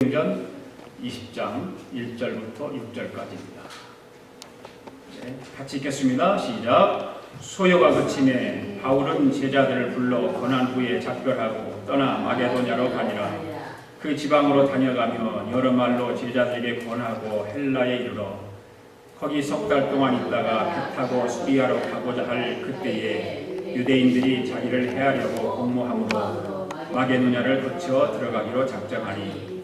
사도행전 20장 1절부터 6절까지입니다. 같이 읽겠습니다. 시작. 소요가 그침에 바울은 제자들을 불러 권한 후에 작별하고 떠나 마게도냐로 가니라. 그 지방으로 다녀가며 여러 말로 제자들에게 권하고 헬라에 이르러 거기 석 달 동안 있다가 배 타고 수리아로 가고자 할 그때에 유대인들이 자기를 해하려고 공모함으로 마게도냐를 거쳐 들어가기로 작정하니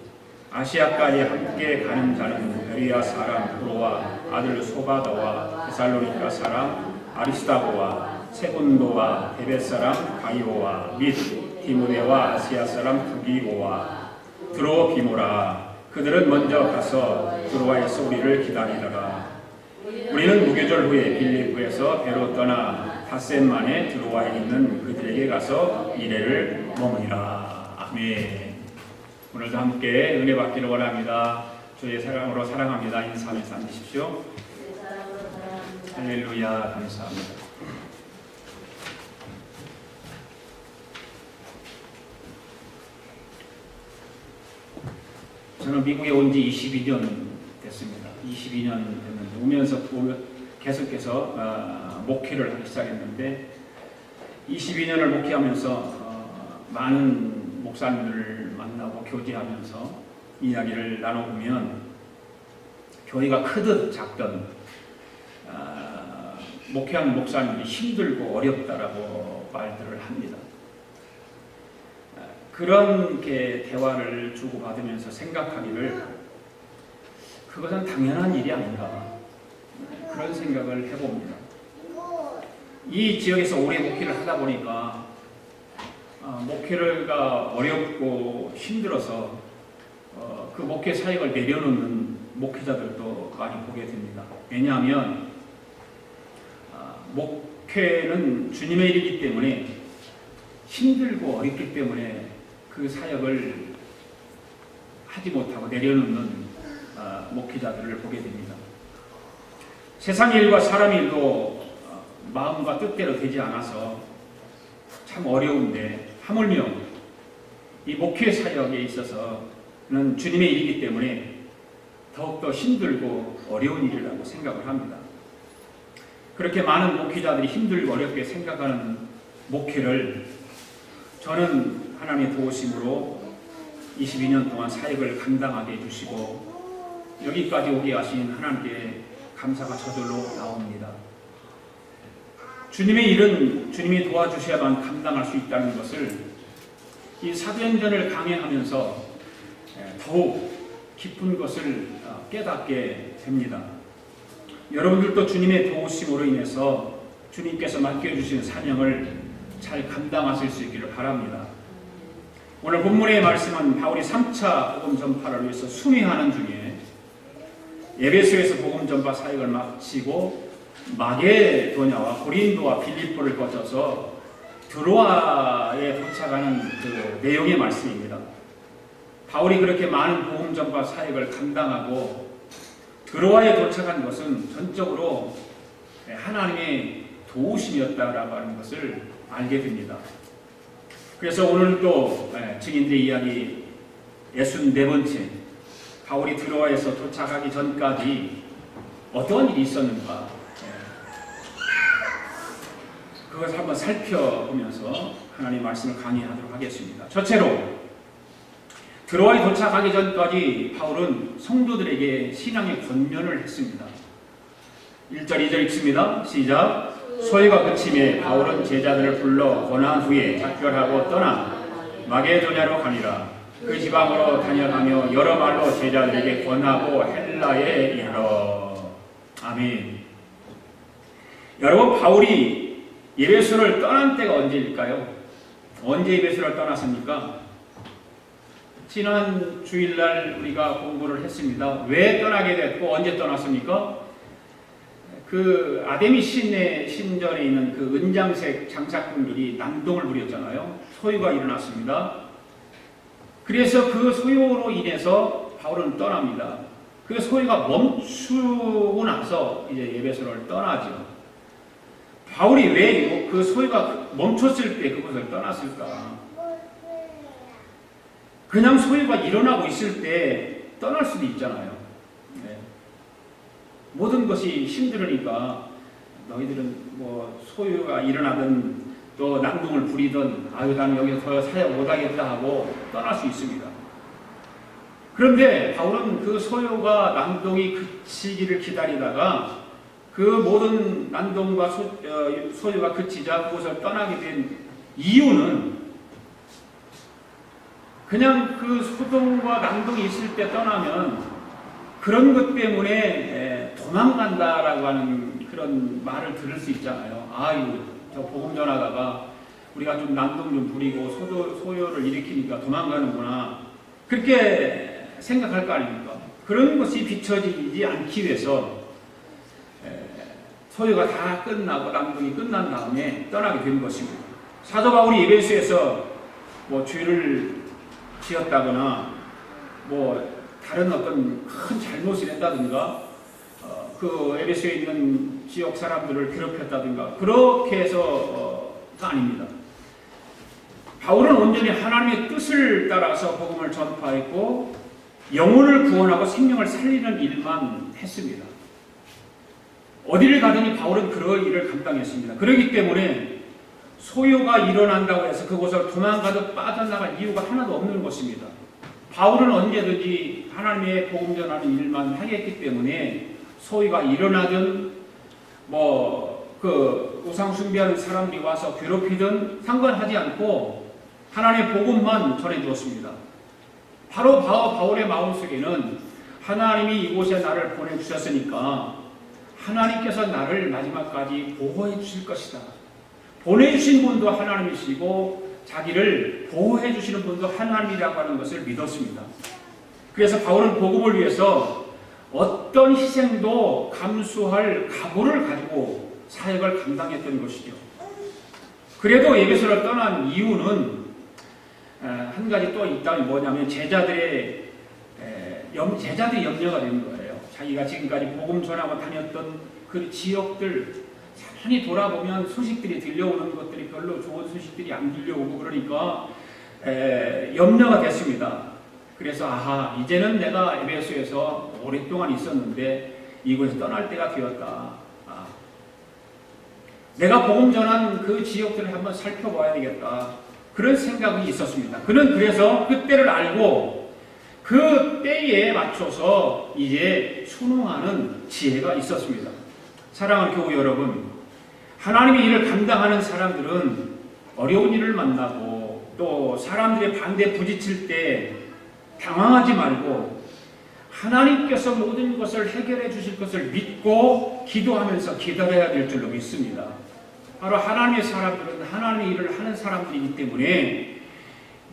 아시아까지 함께 가는 자는 베리아 사람 브로와 아들 소바더와 데살로니가 사람 아리스다고와 세군도와 데벳 사람 가이오와 및 디모데와 아시아 사람 두기오와 드로비모라. 그들은 먼저 가서 드로아에서 우리를 기다리다가 우리는 무교절 후에 빌립보에서 배로 떠나 닷새만에 드로아에 있는 그들에게 가서 이래를 머무니라. 아멘. 오늘도 함께 은혜 받기를 원합니다. 주의 사랑으로 사랑합니다. 인사하면서 앉으십시오. 할렐루야. 감사합니다. 저는 미국에 온 지 22년 됐습니다. 22년 됐는데 오면서 계속해서 목회를 하기 시작했는데 22년을 목회하면서 많은 목사님들을 만나고 교제하면서 이야기를 나눠보면 교회가 크든 작든 목회하는 목사님들이 힘들고 어렵다라고 말들을 합니다. 그런 대화를 주고받으면서 생각하기를 그것은 당연한 일이 아닌가 그런 생각을 해봅니다. 이 지역에서 오래 목회를 하다 보니까 목회가 어렵고 힘들어서 그 목회 사역을 내려놓는 목회자들도 많이 보게 됩니다. 왜냐하면 목회는 주님의 일이기 때문에 힘들고 어렵기 때문에 그 사역을 하지 못하고 내려놓는 목회자들을 보게 됩니다. 세상 일과 사람 일도 마음과 뜻대로 되지 않아서 참 어려운데 하물며 이 목회 사역에 있어서는 주님의 일이기 때문에 더욱더 힘들고 어려운 일이라고 생각을 합니다. 그렇게 많은 목회자들이 힘들고 어렵게 생각하는 목회를 저는 하나님의 도우심으로 22년 동안 사역을 감당하게 해주시고 여기까지 오게 하신 하나님께 감사가 저절로 나옵니다. 주님의 일은 주님이 도와주셔야만 감당할 수 있다는 것을 이 사도행전을 강해하면서 더욱 깊은 것을 깨닫게 됩니다. 여러분들도 주님의 도우심으로 인해서 주님께서 맡겨주신 사명을 잘 감당하실 수 있기를 바랍니다. 오늘 본문의 말씀은 바울이 3차 복음 전파를 위해서 순회하는 중에 에베소에서 복음 전파 사역을 마치고 마게도냐와 고린도와 빌립보를 거쳐서 드로아에 도착하는 그 내용의 말씀입니다. 바울이 그렇게 많은 복음 전파 사역을 감당하고 드로아에 도착한 것은 전적으로 하나님의 도우심이었다라고 하는 것을 알게 됩니다. 그래서 오늘도 증인들의 이야기 64번째 바울이 드로아에서 도착하기 전까지 어떤 일이 있었는가 그것을 한번 살펴보면서 하나님의 말씀을 강의하도록 하겠습니다. 첫째로 드로아에 도착하기 전까지 바울은 성도들에게 신앙의 권면을 했습니다. 1절 2절 읽습니다. 시작. 소요가 그침에 바울은 제자들을 불러 권한 후에 작별하고 떠나 마게도냐로 가니라. 그 지방으로 다녀가며 여러 말로 제자들에게 권하고 헬라에 이르러. 아멘. 여러분, 바울이 에베소를 떠난 때가 언제일까요? 언제 에베소를 떠났습니까? 지난 주일날 우리가 공부를 했습니다. 왜 떠나게 됐고 언제 떠났습니까? 그 아데미 신전에 있는 그 은장색 장사꾼들이 난동을 부렸잖아요. 소요가 일어났습니다. 그래서 그 소요로 인해서 바울은 떠납니다. 그 소요가 멈추고 나서 이제 에베소를 떠나죠. 바울이 왜 그 소요가 멈췄을 때 그것을 떠났을까? 그냥 소유가 일어나고 있을 때 떠날 수도 있잖아요. 네. 모든 것이 힘들으니까 너희들은 뭐 소유가 일어나든 또 난동을 부리든 아유 나는 여기서 더 사역 못하겠다 하고 떠날 수 있습니다. 그런데 바울은 그 소유가 난동이 그치기를 기다리다가 그 모든 난동과 소유가 그치자 그곳을 떠나게 된 이유는 그냥 그 소동과 난동이 있을 때 떠나면 그런 것 때문에 도망간다라고 하는 그런 말을 들을 수 있잖아요. 아유, 저 복음 전하다가 우리가 좀 난동 좀 부리고 소요를 일으키니까 도망가는구나. 그렇게 생각할 거 아닙니까? 그런 것이 비춰지지 않기 위해서 소요가 다 끝나고 난동이 끝난 다음에 떠나게 된 것입니다. 사도 바울이 에베소에서 뭐 죄를 지었다거나 뭐 다른 어떤 큰 잘못을 했다든가 그 에베소에 있는 지역 사람들을 괴롭혔다든가 그렇게 해서가 아닙니다. 바울은 온전히 하나님의 뜻을 따라서 복음을 전파했고 영혼을 구원하고 생명을 살리는 일만 했습니다. 어디를 가더니 바울은 그런 일을 감당했습니다. 그렇기 때문에 소요가 일어난다고 해서 그곳을 도망가듯 빠져나갈 이유가 하나도 없는 것입니다. 바울은 언제든지 하나님의 복음 전하는 일만 하겠기 때문에 소요가 일어나든 그 우상 숭배하는 사람들이 와서 괴롭히든 상관하지 않고 하나님의 복음만 전해주었습니다. 바로 바울의 마음속에는 하나님이 이곳에 나를 보내주셨으니까 하나님께서 나를 마지막까지 보호해 주실 것이다. 보내주신 분도 하나님이시고 자기를 보호해 주시는 분도 하나님이라고 하는 것을 믿었습니다. 그래서 바울은 복음을 위해서 어떤 희생도 감수할 각오를 가지고 사역을 감당했던 것이죠. 그래도 에베소를 떠난 이유는 한 가지 또 있다면 뭐냐면 제자들이 염려가 되는 거예요. 자기가 지금까지 복음 전하고 다녔던 그 지역들 천천히 돌아보면 소식들이 들려오는 것들이 별로 좋은 소식들이 안 들려오고 그러니까 염려가 됐습니다. 그래서 이제는 내가 에베소에서 오랫동안 있었는데 이곳에 떠날 때가 되었다. 내가 복음 전한 그 지역들을 한번 살펴봐야 되겠다. 그런 생각이 있었습니다. 그는 그래서 그때를 알고 그 때에 맞춰서 이제 순응하는 지혜가 있었습니다. 사랑하는 교우 여러분, 하나님의 일을 감당하는 사람들은 어려운 일을 만나고 또 사람들의 반대에 부딪힐 때 당황하지 말고 하나님께서 모든 것을 해결해 주실 것을 믿고 기도하면서 기다려야 될 줄로 믿습니다. 바로 하나님의 사람들은 하나님의 일을 하는 사람들이기 때문에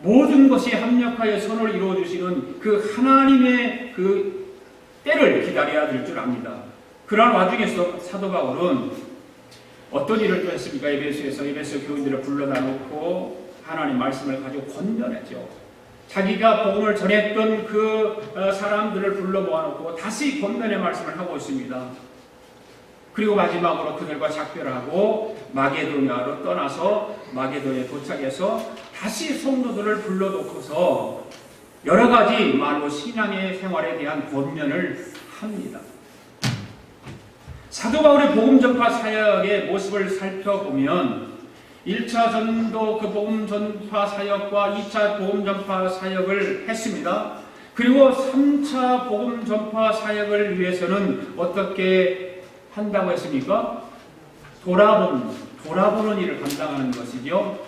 모든 것이 합력하여 선을 이루어 주시는 그 하나님의 그 때를 기다려야 될 줄 압니다. 그러한 와중에서 사도 바울은 어떤 일을 또 했습니까? 에베소에서 에베소 교인들을 불러다 놓고 하나님 말씀을 가지고 권면했죠. 자기가 복음을 전했던 그 사람들을 불러 모아놓고 다시 권면의 말씀을 하고 있습니다. 그리고 마지막으로 그들과 작별하고 마게도냐로 떠나서 마게도냐에 도착해서 다시 성도들을 불러놓고서 여러 가지 말로 신앙의 생활에 대한 권면을 합니다. 사도 바울의 복음 전파 사역의 모습을 살펴보면 1차 전도 그 복음 전파 사역과 2차 복음 전파 사역을 했습니다. 그리고 3차 복음 전파 사역을 위해서는 어떻게 한다고 했습니까? 돌아보는 일을 감당하는 것이죠.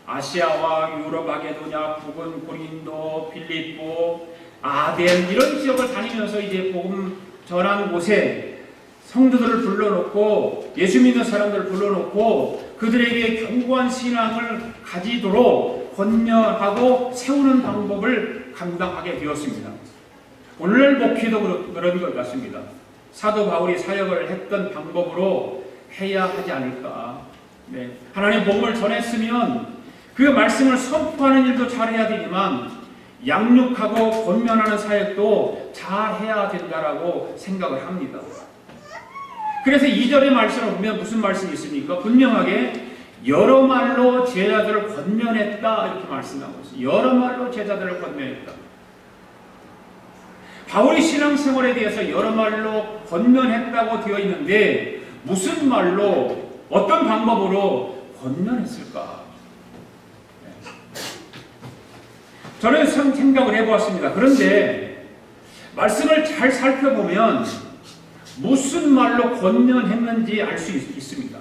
아시아와 유럽, 마게도냐, 북은 고린도, 빌립보, 아덴 이런 지역을 다니면서 이제 복음 전하는 곳에 성도들을 불러놓고 예수 믿는 사람들을 불러놓고 그들에게 견고한 신앙을 가지도록 권면하고 세우는 방법을 감당하게 되었습니다. 오늘 목회도 그런 것 같습니다. 사도 바울이 사역을 했던 방법으로 해야 하지 않을까. 하나님의 복음을 전했으면 그 말씀을 선포하는 일도 잘해야 되지만 양육하고 권면하는 사역도 잘해야 된다라고 생각을 합니다. 그래서 2절의 말씀을 보면 무슨 말씀이 있습니까? 분명하게 여러 말로 제자들을 권면했다 이렇게 말씀하고 있어요. 여러 말로 제자들을 권면했다. 바울이 신앙생활에 대해서 여러 말로 권면했다고 되어 있는데 무슨 말로 어떤 방법으로 권면했을까? 저는 생각을 해보았습니다. 그런데 말씀을 잘 살펴보면 무슨 말로 권면했는지 알 수 있습니다.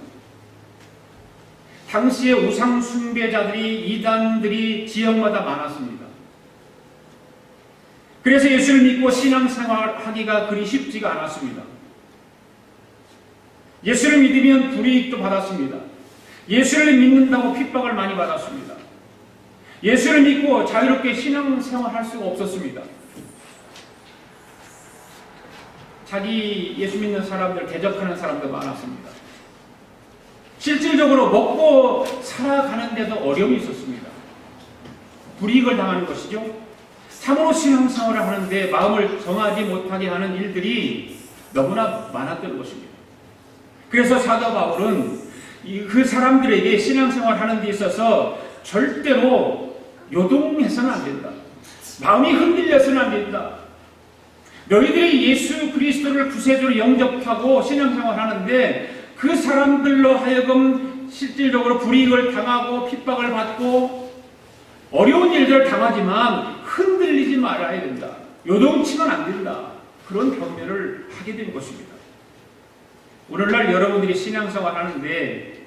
당시에 우상 숭배자들이 이단들이 지역마다 많았습니다. 그래서 예수를 믿고 신앙생활하기가 그리 쉽지가 않았습니다. 예수를 믿으면 불이익도 받았습니다. 예수를 믿는다고 핍박을 많이 받았습니다. 예수를 믿고 자유롭게 신앙생활할 수가 없었습니다. 자기 예수 믿는 사람들 대적하는 사람도 많았습니다. 실질적으로 먹고 살아가는데도 어려움이 있었습니다. 불이익을 당하는 것이죠. 참으로 신앙생활을 하는데 마음을 정하지 못하게 하는 일들이 너무나 많았던 것입니다. 그래서 사도 바울은 그 사람들에게 신앙생활 하는 데 있어서 절대로 요동해서는 안 된다. 마음이 흔들려서는 안 된다. 너희들이 예수 그리스도를 구세주로 영접하고 신앙생활 하는데 그 사람들로 하여금 실질적으로 불이익을 당하고 핍박을 받고 어려운 일들을 당하지만 흔들리지 말아야 된다. 요동치면 안 된다. 그런 경면을 하게 된 것입니다. 오늘날 여러분들이 신앙생활 하는데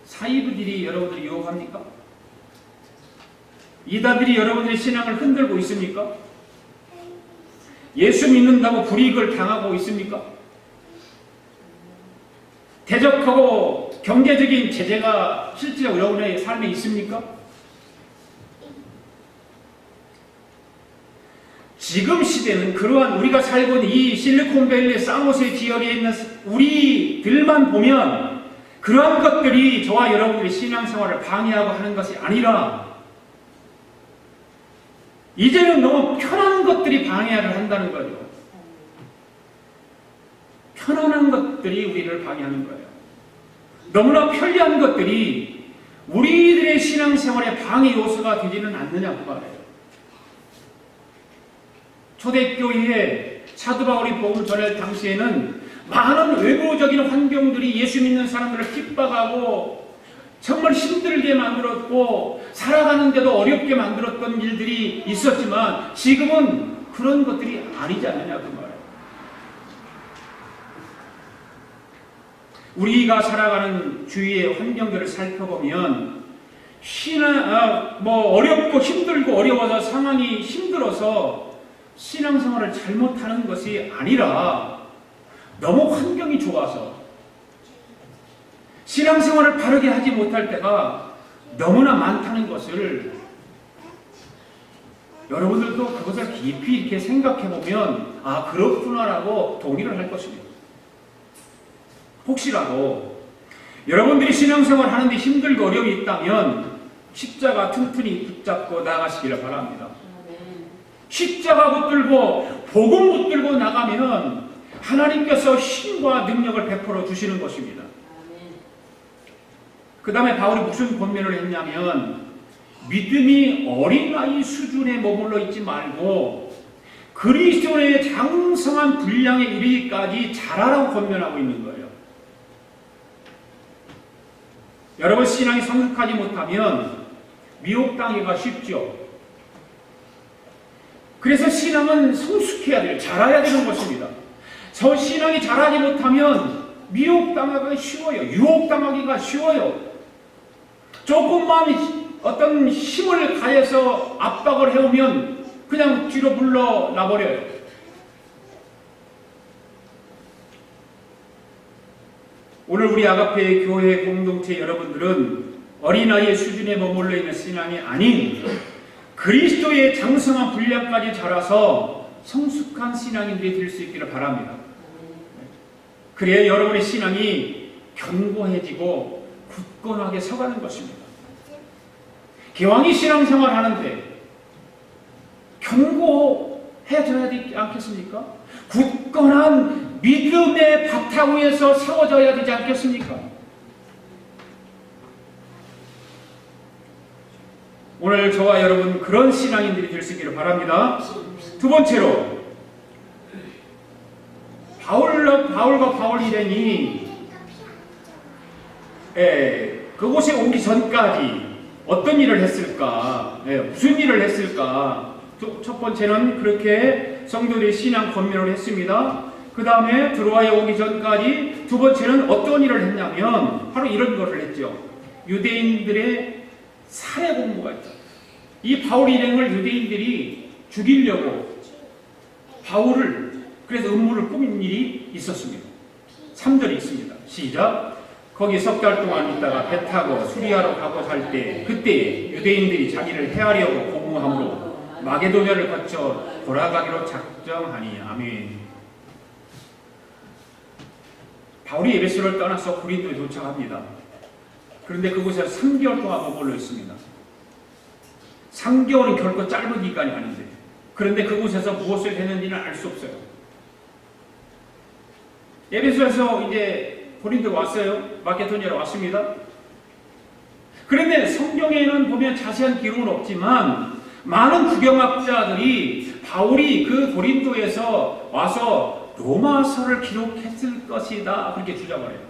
사이비들이 여러분들이 유혹합니까? 이단들이 여러분들의 신앙을 흔들고 있습니까? 예수 믿는다고 불이익을 당하고 있습니까? 대적하고 경제적인 제재가 실제로 여러분의 삶에 있습니까? 지금 시대는 그러한 우리가 살고 있는 이 실리콘밸리 쌍호세 지역에 있는 우리들만 보면 그러한 것들이 저와 여러분들의 신앙생활을 방해하고 하는 것이 아니라 이제는 너무 편한 것들이 방해를 한다는 거죠. 편안한 것들이 우리를 방해하는 거예요. 너무나 편리한 것들이 우리들의 신앙생활의 방해 요소가 되지는 않느냐고 말해요. 초대교회에 사도 바울이 복음을 전할 당시에는 많은 외부적인 환경들이 예수 믿는 사람들을 핍박하고 정말 힘들게 만들었고 살아가는데도 어렵게 만들었던 일들이 있었지만 지금은 그런 것들이 아니지 않느냐고 말해요. 우리가 살아가는 주위의 환경들을 살펴보면 어렵고 힘들고 어려워서 상황이 힘들어서 신앙생활을 잘못하는 것이 아니라 너무 환경이 좋아서 신앙생활을 바르게 하지 못할 때가 너무나 많다는 것을 여러분들도 그것을 깊이 이렇게 생각해보면 아 그렇구나라고 동의를 할 것입니다. 혹시라도 여러분들이 신앙생활 하는데 힘들고 어려움이 있다면 십자가 튼튼히 붙잡고 나가시기를 바랍니다. 십자가 붙들고 복음 붙들고 나가면 하나님께서 힘과 능력을 베풀어 주시는 것입니다. 그 다음에 바울이 무슨 권면을 했냐면 믿음이 어린아이 수준에 머물러 있지 말고 그리스도의 장성한 분량에 이르기까지 자라라고 권면하고 있는 거예요. 여러분 신앙이 성숙하지 못하면 미혹당하기가 쉽죠. 그래서 신앙은 성숙해야 돼요. 자라야 되는 것입니다. 저 신앙이 자라지 못하면 미혹당하기가 쉬워요. 유혹당하기가 쉬워요. 조금만 어떤 힘을 가해서 압박을 해오면 그냥 뒤로 물러나버려요. 오늘 우리 아가페 교회 공동체 여러분들은 어린아이의 수준에 머물러 있는 신앙이 아닌 그리스도의 장성한 분량까지 자라서 성숙한 신앙인들이 될 수 있기를 바랍니다. 그래야 여러분의 신앙이 견고해지고 굳건하게 서가는 것입니다. 기왕이 신앙생활 하는데 견고해져야 되지 않겠습니까? 굳건한 믿음의 바탕 위에서 세워져야 되지 않겠습니까? 오늘 저와 여러분 그런 신앙인들이 될 수 있기를 바랍니다. 두 번째로 바울과 바울 일행이 그곳에 오기 전까지 어떤 일을 했을까? 무슨 일을 했을까? 첫 번째는 그렇게 성도들의 신앙 권면을 했습니다. 그 다음에 드로아에 오기 전까지 두 번째는 어떤 일을 했냐면 바로 이런 것을 했죠. 유대인들의 살해 공모가 있다. 이 바울 일행을 유대인들이 죽이려고 바울을 그래서 음모를 꾸민 일이 있었습니다. 3절이 있습니다. 시작. 거기 석 달 동안 있다가 배 타고 수리아로 가고 살 때 그때 유대인들이 자기를 해하려고 공모함으로 마게도냐를 거쳐 돌아가기로 작정하니. 아멘. 바울이 에베소를 떠나서 고린도에 도착합니다. 그런데 그곳에 3개월 동안 머물러 있습니다. 3개월은 결코 짧은 기간이 아닌데, 그런데 그곳에서 무엇을 했는지는 알 수 없어요. 에베소에서 이제 고린도 왔어요. 마케도니아로 왔습니다. 그런데 성경에는 보면 자세한 기록은 없지만 많은 구경학자들이 바울이 그 고린도에서 와서 로마서를 기록했을 것이다 그렇게 주장을 해요.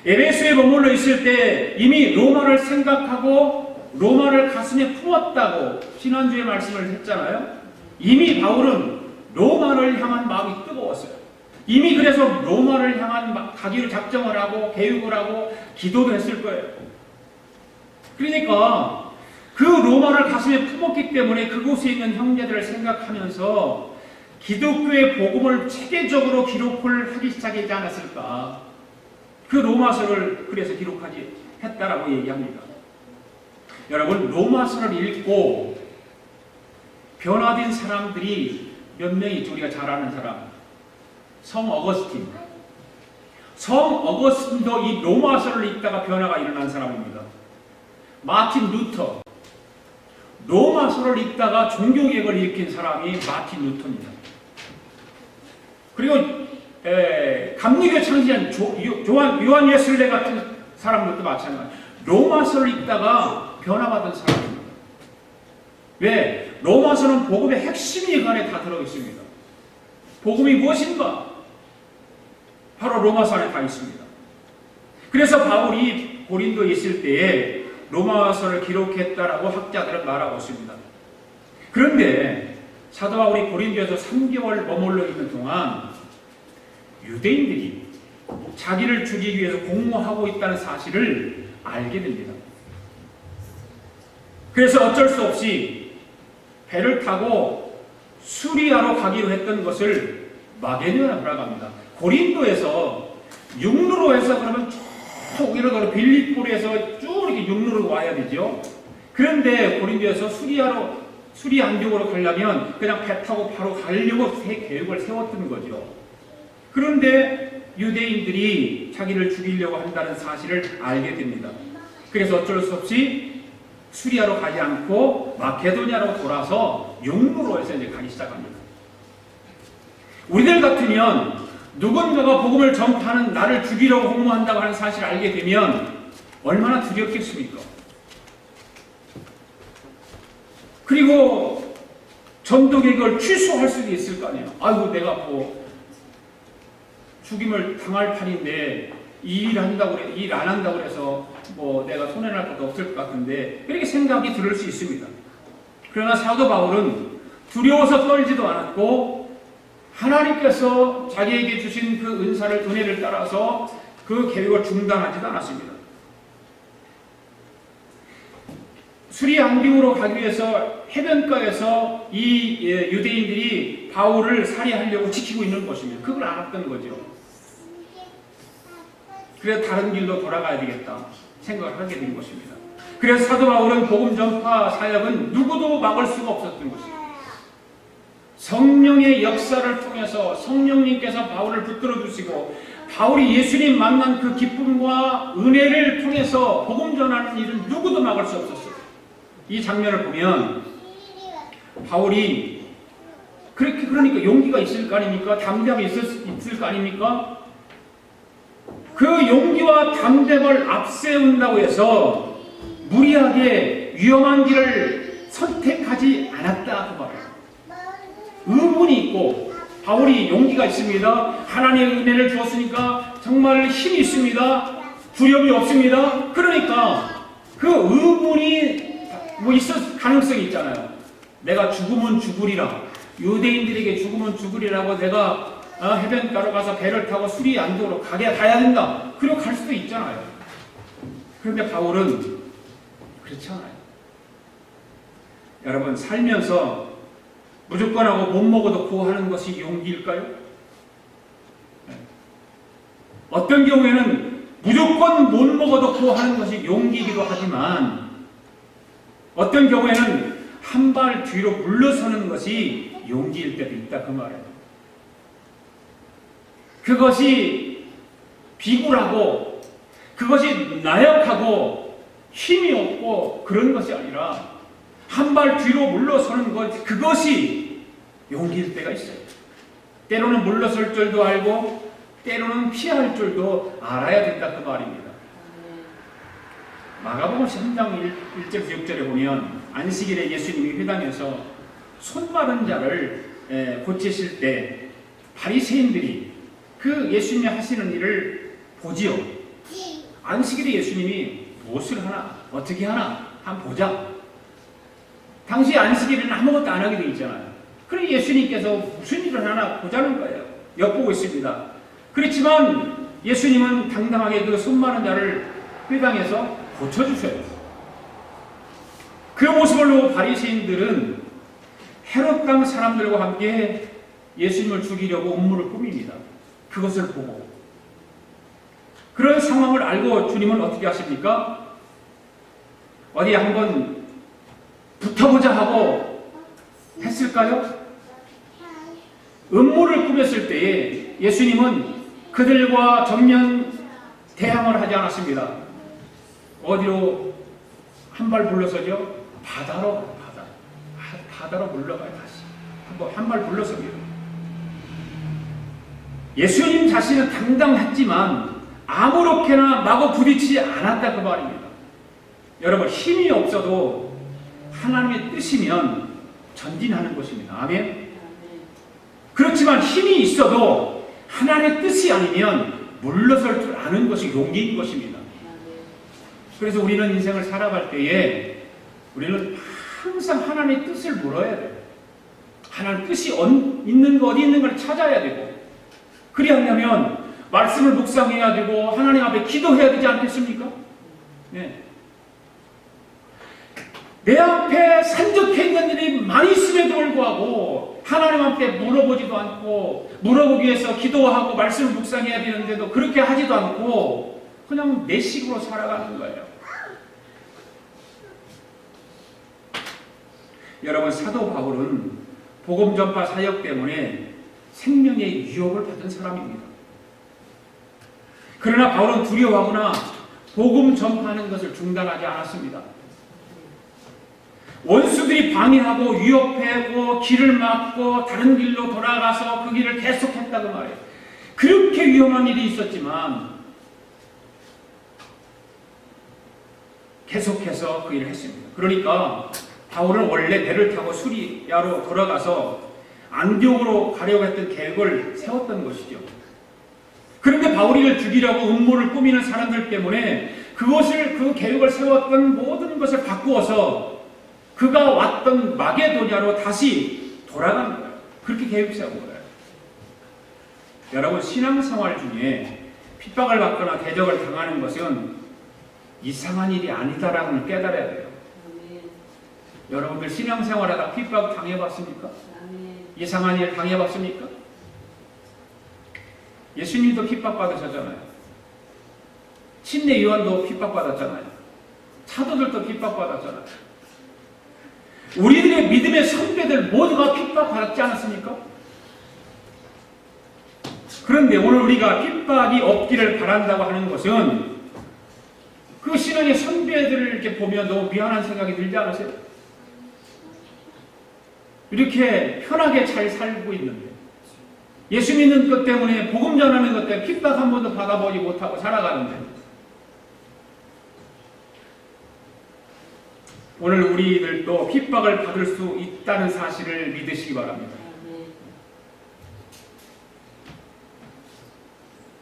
에베소에 머물러 있을 때 이미 로마를 생각하고 로마를 가슴에 품었다고 지난주에 말씀을 했잖아요. 이미 바울은 로마를 향한 마음이 뜨거웠어요. 이미 그래서 로마를 향한 가기로 작정을 하고 계획을 하고 기도도 했을 거예요. 그러니까 그 로마를 가슴에 품었기 때문에 그곳에 있는 형제들을 생각하면서 기독교의 복음을 체계적으로 기록을 하기 시작하지 않았을까. 그 로마서를 그래서 기록하지 했다라고 얘기합니다. 여러분, 로마서를 읽고 변화된 사람들이 몇 명이 우리가 잘 아는 사람, 성 어거스틴. 성 어거스틴도 이 로마서를 읽다가 변화가 일어난 사람입니다. 마틴 루터. 로마서를 읽다가 종교개혁을 일으킨 사람이 마틴 루터입니다. 그리고 감리교 창시한 요한 웨슬레 같은 사람들도 마찬가지. 로마서를 읽다가 변화받은 사람입니다. 왜? 로마서는 복음의 핵심이 그 안에 다 들어있습니다. 복음이 무엇인가? 바로 로마서 안에 다 있습니다. 그래서 바울이 고린도에 있을 때에 로마서를 기록했다라고 학자들은 말하고 있습니다. 그런데 사도 바울이 고린도에서 3개월 머물러 있는 동안 유대인들이 자기를 죽이기 위해서 공모하고 있다는 사실을 알게 됩니다. 그래서 어쩔 수 없이 배를 타고 수리아로 가기로 했던 것을 마게도냐로 돌아갑니다. 고린도에서 육로로 해서 그러면 쭉 이렇게 빌립보에서 쭉 이렇게 육로로 와야 되죠. 그런데 고린도에서 수리 안쪽으로 가려면 그냥 배 타고 바로 가려고 계획을 세웠던 거죠. 그런데 유대인들이 자기를 죽이려고 한다는 사실을 알게 됩니다. 그래서 어쩔 수 없이 수리아로 가지 않고 마케도냐로 돌아서 육로로 해서 이제 가기 시작합니다. 우리들 같으면 누군가가 복음을 전파하는 나를 죽이려고 공모한다고 하는 사실을 알게 되면 얼마나 두렵겠습니까? 그리고 전도계획을 취소할 수도 있을 거 아니에요. 아이고 내가 뭐 죽임을 당할 판인데 일 안 한다고 그래서 뭐 내가 손해날 것도 없을 것 같은데 이렇게 생각이 들을 수 있습니다. 그러나 사도 바울은 두려워서 떨지도 않았고 하나님께서 자기에게 주신 그 은혜를 따라서 그 계획을 중단하지도 않았습니다. 수리 안디오로 가기 위해서 해변가에서 이 유대인들이 바울을 살해하려고 지키고 있는 것입니다. 그걸 알았던 거죠. 그래서 다른 길로 돌아가야 되겠다 생각을 하게 된 것입니다. 그래서 사도 바울은 복음 전파 사역은 누구도 막을 수가 없었던 것입니다. 성령의 역사를 통해서 성령님께서 바울을 붙들어 주시고 바울이 예수님 만난 그 기쁨과 은혜를 통해서 복음 전하는 일은 누구도 막을 수 없었어요. 이 장면을 보면 바울이 그러니까 용기가 있을 거 아닙니까? 담대함이 있을 거 아닙니까? 그 용기와 담대함을 앞세운다고 해서 무리하게 위험한 길을 선택하지 않았다 그 말이에요. 의문이 있고 바울이 용기가 있습니다. 하나님의 은혜를 주었으니까 정말 힘이 있습니다. 두려움이 없습니다. 그러니까 그 의문이 뭐 있을 가능성이 있잖아요. 내가 죽으면 죽으리라. 유대인들에게 죽으면 죽으리라고 내가 해변가로 가서 배를 타고 수리 안도로 가야 된다. 그리고 갈 수도 있잖아요. 그런데 바울은 그렇지 않아요. 여러분, 살면서 무조건 하고 못 먹어도 구하는 것이 용기일까요? 어떤 경우에는 무조건 못 먹어도 구하는 것이 용기이기도 하지만 어떤 경우에는 한 발 뒤로 물러서는 것이 용기일 때도 있다 그 말이에요. 그것이 비굴하고 그것이 나약하고 힘이 없고 그런 것이 아니라 한 발 뒤로 물러서는 것, 그것이 용기일 때가 있어요. 때로는 물러설 줄도 알고 때로는 피할 줄도 알아야 된다 그 말입니다. 마가복음 3장 1절 6절에 보면 안식일에 예수님이 회당에서 손 마른 자를 고치실 때 바리새인들이 그 예수님이 하시는 일을 보지요. 안식일에 예수님이 무엇을 하나 어떻게 하나 한번 보자. 당시 안식일에는 아무것도 안 하게 되어 있잖아요. 그래 예수님께서 무슨 일을 하나 보자는 거예요. 엿보고 있습니다. 그렇지만 예수님은 당당하게 그 손 마른 자를 회당에서 고쳐주셔요. 그 모습을 보고 바리새인들은 헤롯 당 사람들과 함께 예수님을 죽이려고 음모를 꾸밉니다. 그것을 보고 그런 상황을 알고 주님은 어떻게 하십니까? 어디 한번 붙어보자 하고 했을까요? 음모를 꾸몄을 때에 예수님은 그들과 정면 대항을 하지 않았습니다. 어디로 한 발 물러서죠? 바다로 물러가요. 다시 한 발 물러섭니다. 예수님 자신은 당당했지만 아무렇게나 마구 부딪히지 않았다 그 말입니다. 여러분, 힘이 없어도 하나님의 뜻이면 전진하는 것입니다. 아멘. 그렇지만 힘이 있어도 하나님의 뜻이 아니면 물러설 줄 아는 것이 용기인 것입니다. 그래서 우리는 인생을 살아갈 때에 우리는 항상 하나님의 뜻을 물어야 돼요. 하나님의 뜻이 있는 거 어디 있는 걸 찾아야 되고 그리하려면 말씀을 묵상해야 되고 하나님 앞에 기도해야 되지 않겠습니까? 네. 내 앞에 산적해 있는 일이 많이 있음에도 불구하고 하나님 앞에 물어보지도 않고 물어보기 위해서 기도하고 말씀을 묵상해야 되는데도 그렇게 하지도 않고 그냥 내 식으로 살아가는 거예요. 여러분, 사도 바울은 복음 전파 사역 때문에 생명의 위협을 받은 사람입니다. 그러나 바울은 두려워하거나 복음 전파하는 것을 중단하지 않았습니다. 원수들이 방해하고 위협하고 길을 막고 다른 길로 돌아가서 그 길을 계속했다고 말해요. 그렇게 위험한 일이 있었지만 계속해서 그 일을 했습니다. 그러니까 바울은 원래 배를 타고 수리아로 돌아가서 안디옥으로 가려고 했던 계획을 세웠던 것이죠. 그런데 바울이를 죽이려고 음모를 꾸미는 사람들 때문에 그 계획을 세웠던 모든 것을 바꾸어서 그가 왔던 마게도냐로 다시 돌아간 거예요. 그렇게 계획을 세운 거예요. 여러분, 신앙생활 중에 핍박을 받거나 대적을 당하는 것은 이상한 일이 아니다라는 걸 깨달아야 돼요. 여러분들 신앙생활하다 핍박 당해봤습니까? 이상한 일 당해봤습니까? 예수님도 핍박받으셨잖아요. 침례 요한도 핍박받았잖아요. 사도들도 핍박받았잖아요. 우리들의 믿음의 선배들 모두가 핍박받지 않았습니까? 그런데 오늘 우리가 핍박이 없기를 바란다고 하는 것은 그 신앙의 선배들을 이렇게 보면 너무 미안한 생각이 들지 않으세요? 이렇게 편하게 잘 살고 있는데 예수 믿는 것 때문에 복음 전하는 것 때문에 핍박 한 번도 받아보지 못하고 살아가는데 오늘 우리들도 핍박을 받을 수 있다는 사실을 믿으시기 바랍니다.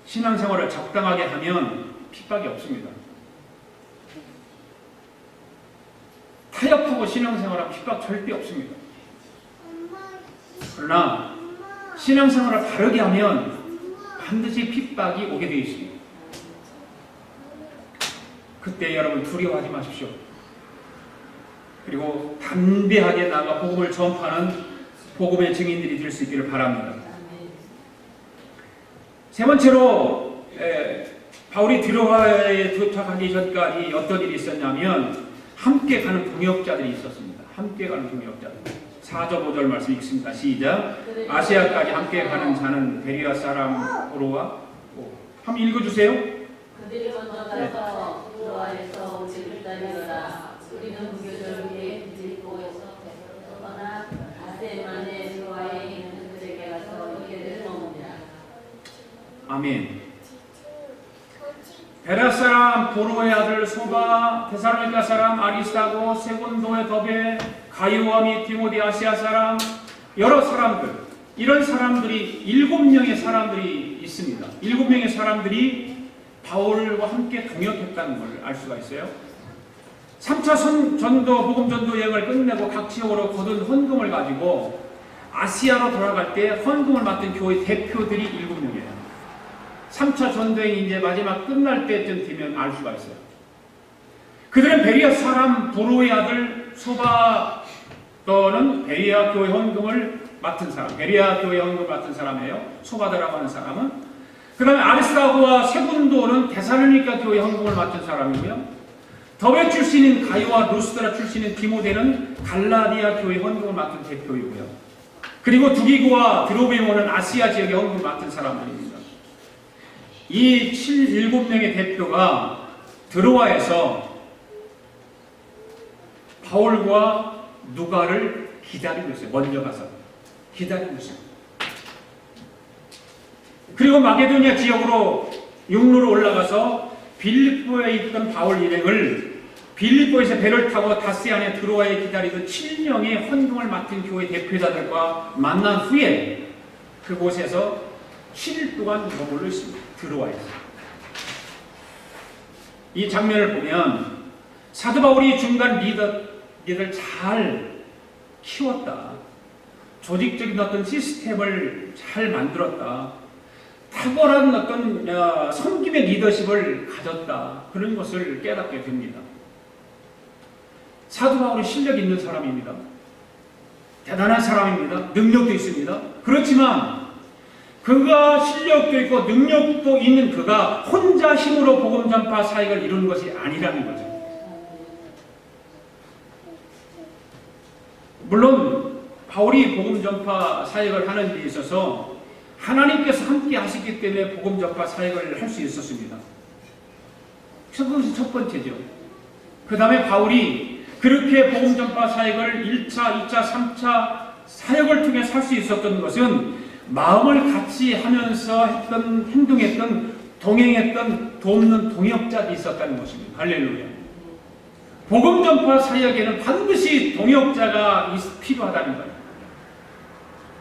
신앙생활을 적당하게 하면 핍박이 없습니다. 타협하고 신앙생활하면 핍박 절대 없습니다. 그러나 신앙생활을 바르게 하면 반드시 핍박이 오게 되어 있습니다. 그때 여러분 두려워하지 마십시오. 그리고 담대하게 나가 복음을 전파하는 복음의 증인들이 될 수 있기를 바랍니다. 세 번째로 바울이 드로아에 도착하기 전까지 어떤 일이 있었냐면 함께 가는 동역자들이 있었습니다. 함께 가는 동역자들. 4절 5절 말씀 읽습니다. 시작. 아시아까지 함께 가는 자는 베리아 사람 보로와 한번 읽어주세요. 그들이 먼저 가서 드로아에서 우리를 따르더라. 우리는 무교절 위에 빌립보에서 떠나 아세만의 드로아에 있는 그들에게 가서 이르기를 머무니라. 아멘. 베라 사람 보로의 아들 소바, 데살로니가 사람 아리스타고, 세곤도의 더베, 가이오와 및 디모데 아시아 사람, 여러 사람들, 이런 사람들이 7명의 사람들이 있습니다. 7명의 사람들이 바울과 함께 동역했다는 걸 알 수가 있어요. 3차 전도, 복음 전도 여행을 끝내고 각 지역으로 거둔 헌금을 가지고 아시아로 돌아갈 때 헌금을 맡은 교회 대표들이 7명이에요. 3차 전도행이 이제 마지막 끝날 때쯤 되면 알 수가 있어요. 그들은 베리아 사람 보로의 아들 소바더는 베리아 교회 헌금을 맡은 사람, 베리아 교회 헌금을 맡은 사람이에요. 소바더라고 하는 사람은. 그 다음에 아리스타고와 세군도는 데살로니가 교회 헌금을 맡은 사람이고요. 더베 출신인 가이오와 루스드라 출신인 디모데는 갈라디아 교회 헌금을 맡은 대표이고요. 그리고 두기고와 드로베모는 아시아 지역에 헌금을 맡은 사람들입니다. 이 7명의 대표가 드로아에서 바울과 누가를 기다리고 있어요. 먼저 가서 기다리고 있어요. 그리고 마게도니아 지역으로 육로로 올라가서 빌립보에 있던 바울 일행을 빌립보에서 배를 타고 다스 안에 드로아에 기다리던 7명의 헌금을 맡은 교회 대표자들과 만난 후에 그곳에서 7일 동안 머물러 있습니다. 드로아에서. 이 장면을 보면 사도 바울이 중간 리더를 잘 키웠다. 조직적인 어떤 시스템을 잘 만들었다. 탁월한 어떤 섬김의 리더십을 가졌다. 그런 것을 깨닫게 됩니다. 사도 바울은 실력 있는 사람입니다. 대단한 사람입니다. 능력도 있습니다. 그렇지만 그가 실력도 있고 능력도 있는 그가 혼자 힘으로 복음 전파 사역을 이루는 것이 아니라는 거죠. 물론 바울이 복음 전파 사역을 하는 데 있어서 하나님께서 함께 하시기 때문에 복음 전파 사역을 할 수 있었습니다. 그것이 첫 번째죠. 그 다음에 바울이 그렇게 복음 전파 사역을 1차, 2차, 3차 사역을 통해 살 수 있었던 것은 마음을 같이 하면서 했던, 행동했던, 동행했던, 돕는 동역자들이 있었다는 것입니다. 할렐루야. 복음 전파 사역에는 반드시 동역자가 필요하다는 거예요.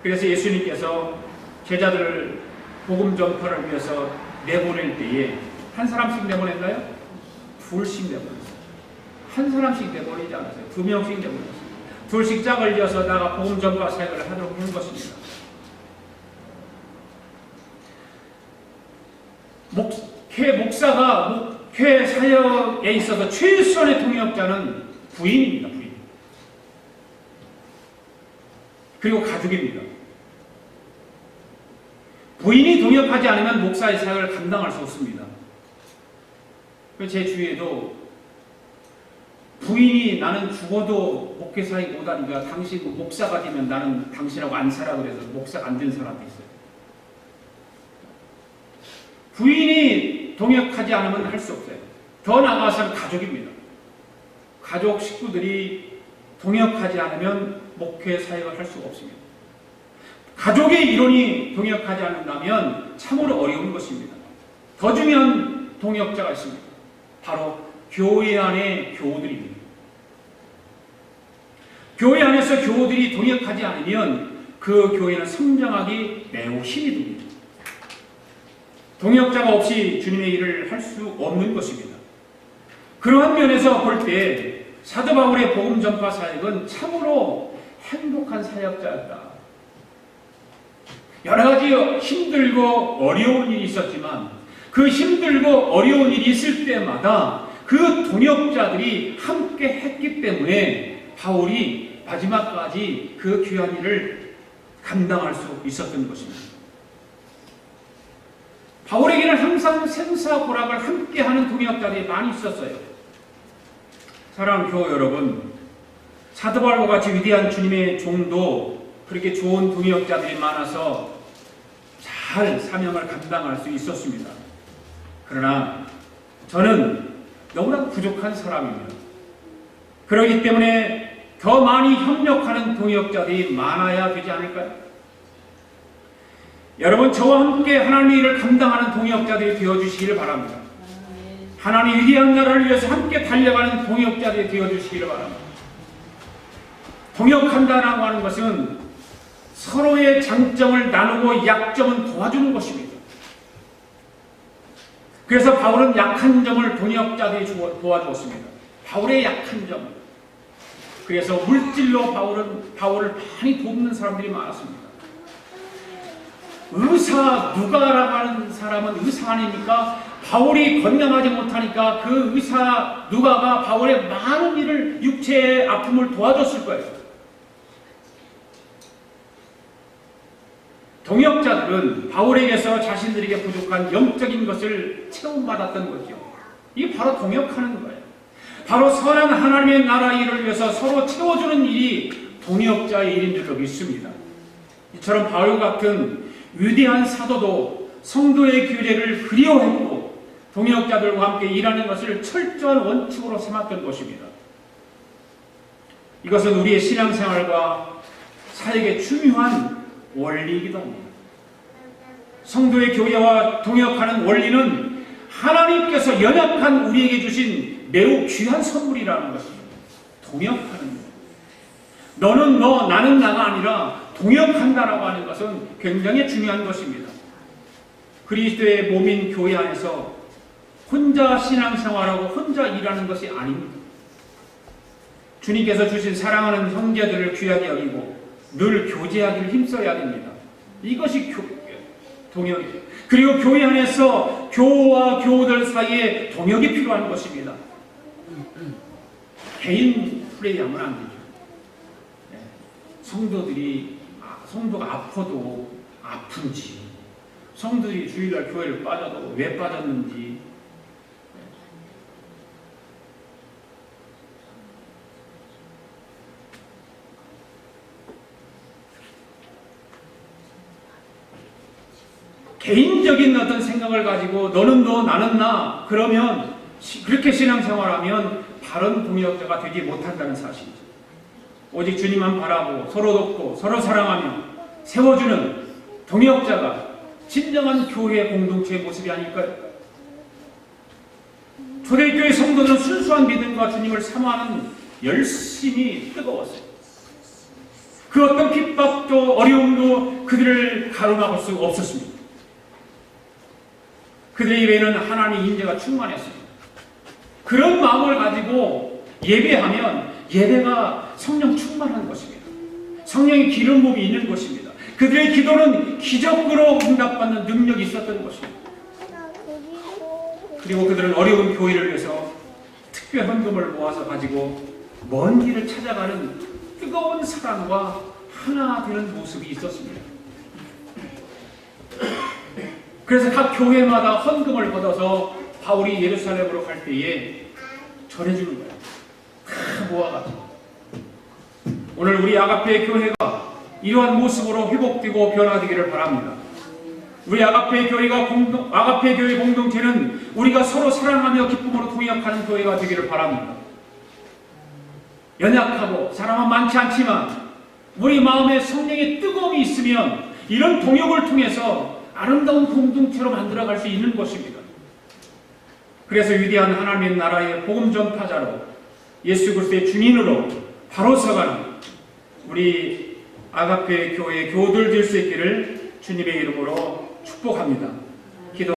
그래서 예수님께서 제자들을 복음 전파를 위해서 내보낼 때에 한 사람씩 내보냈나요? 둘씩 내보냈어요. 한 사람씩 내보내지 않았어요. 2명씩 내보냈어요. 둘씩 짝을 이어서 나가 복음 전파 사역을 하도록 한 것입니다. 목사가 목회 사역에 있어서 최선의 동역자는 부인입니다. 부인. 그리고 가족입니다. 부인이 동역하지 않으면 목사의 사역을 감당할 수 없습니다. 제 주위에도 부인이 나는 죽어도 목회 사역 못하니까 당신 목사가 되면 나는 당신하고 안 살아 그래서 목사가 안 된 사람도 있어요. 부인이 동역하지 않으면 할 수 없어요. 더 나아가서는 가족입니다. 가족 식구들이 동역하지 않으면 목회 사역을 할 수가 없습니다. 가족의 일원이 동역하지 않는다면 참으로 어려운 것입니다. 더 중요한 동역자가 있습니다. 바로 교회 안의 교우들입니다. 교회 안에서 교우들이 동역하지 않으면 그 교회는 성장하기 매우 힘이 듭니다. 동역자가 없이 주님의 일을 할 수 없는 것입니다. 그러한 면에서 볼 때 사도 바울의 복음 전파 사역은 참으로 행복한 사역자였다. 여러 가지 힘들고 어려운 일이 있었지만 그 힘들고 어려운 일이 있을 때마다 그 동역자들이 함께 했기 때문에 바울이 마지막까지 그 귀한 일을 감당할 수 있었던 것입니다. 바울에게는 항상 생사고락을 함께하는 동역자들이 많이 있었어요. 사랑하는 교우 여러분, 사도 바울과 같이 위대한 주님의 종도 그렇게 좋은 동역자들이 많아서 잘 사명을 감당할 수 있었습니다. 그러나 저는 너무나 부족한 사람입니다. 그렇기 때문에 더 많이 협력하는 동역자들이 많아야 되지 않을까요? 여러분, 저와 함께 하나님의 일을 감당하는 동역자들이 되어주시기를 바랍니다. 하나님의 위대한 나라를 위해서 함께 달려가는 동역자들이 되어주시기를 바랍니다. 동역한다라고 하는 것은 서로의 장점을 나누고 약점은 도와주는 것입니다. 그래서 바울은 약한 점을 동역자들이 도와주었습니다. 바울의 약한 점. 그래서 물질로 바울을 많이 돕는 사람들이 많았습니다. 의사 누가라고 하는 사람은 의사 아닙니까? 바울이 건강하지 못하니까 그 의사 누가가 바울의 많은 일을, 육체의 아픔을 도와줬을 거예요. 동역자들은 바울에게서 자신들에게 부족한 영적인 것을 체험받았던 거죠. 이게 바로 동역하는 거예요. 바로 선한 하나님의 나라 일을 위해서 서로 채워주는 일이 동역자의 일인 줄로 믿습니다. 이처럼 바울 같은 위대한 사도도 성도의 교제를 그리워했고 동역자들과 함께 일하는 것을 철저한 원칙으로 삼았던 것입니다. 이것은 우리의 신앙생활과 사역의 중요한 원리이기도 합니다. 성도의 교제와 동역하는 원리는 하나님께서 연약한 우리에게 주신 매우 귀한 선물이라는 것입니다. 동역하는 것. 너는 너, 나는 나가 아니라 동역한다라고 하는 것은 굉장히 중요한 것입니다. 그리스도의 몸인 교회 안에서 혼자 신앙생활하고 혼자 일하는 것이 아닙니다. 주님께서 주신 사랑하는 형제들을 귀하게 여기고 늘 교제하기를 힘써야 됩니다. 이것이 동역이죠. 그리고 교회 안에서 교우와 교우들 사이에 동역이 필요한 것입니다. 개인 플레이하면 안 되죠. 성도가 아파도 아픈지, 성도들이 주일날 교회를 빠져도 왜 빠졌는지, 개인적인 어떤 생각을 가지고 너는 너, 나는 나, 그러면 그렇게 신앙생활하면 바른 동역자가 되지 못한다는 사실이죠. 오직 주님만 바라보고 서로 돕고 서로 사랑하며 세워주는 동역자가 진정한 교회의 공동체의 모습이 아닐까요? 초대교회 성도들은 순수한 믿음과 주님을 사모하는 열심이 뜨거웠어요. 그 어떤 핍박도 어려움도 그들을 가로막을 수 없었습니다. 그들의 입에는 하나님의 임재가 충만했습니다. 그런 마음을 가지고 예배하면 예배가 성령 충만한 것입니다. 성령의 기름 부음이 있는 것입니다. 그들의 기도는 기적으로 응답받는 능력이 있었던 것입니다. 그리고 그들은 어려운 교회를 위해서 특별 헌금을 모아서 가지고 먼 길을 찾아가는 뜨거운 사랑과 하나 되는 모습이 있었습니다. 그래서 각 교회마다 헌금을 걷어서 바울이 예루살렘으로 갈 때에 전해주는 거예요. 다 모아가지고. 오늘 우리 아가페 교회가 이러한 모습으로 회복되고 변화되기를 바랍니다. 우리 아가페 교회 공동체는 우리가 서로 사랑하며 기쁨으로 동역하는 교회가 되기를 바랍니다. 연약하고 사람은 많지 않지만 우리 마음에 성령의 뜨거움이 있으면 이런 동역을 통해서 아름다운 공동체로 만들어갈 수 있는 것입니다. 그래서 위대한 하나님의 나라의 복음 전파자로 예수 그리스도의 증인으로 바로 서가는 우리 아가페 교회 교우들 될 수 있기를 주님의 이름으로 축복합니다.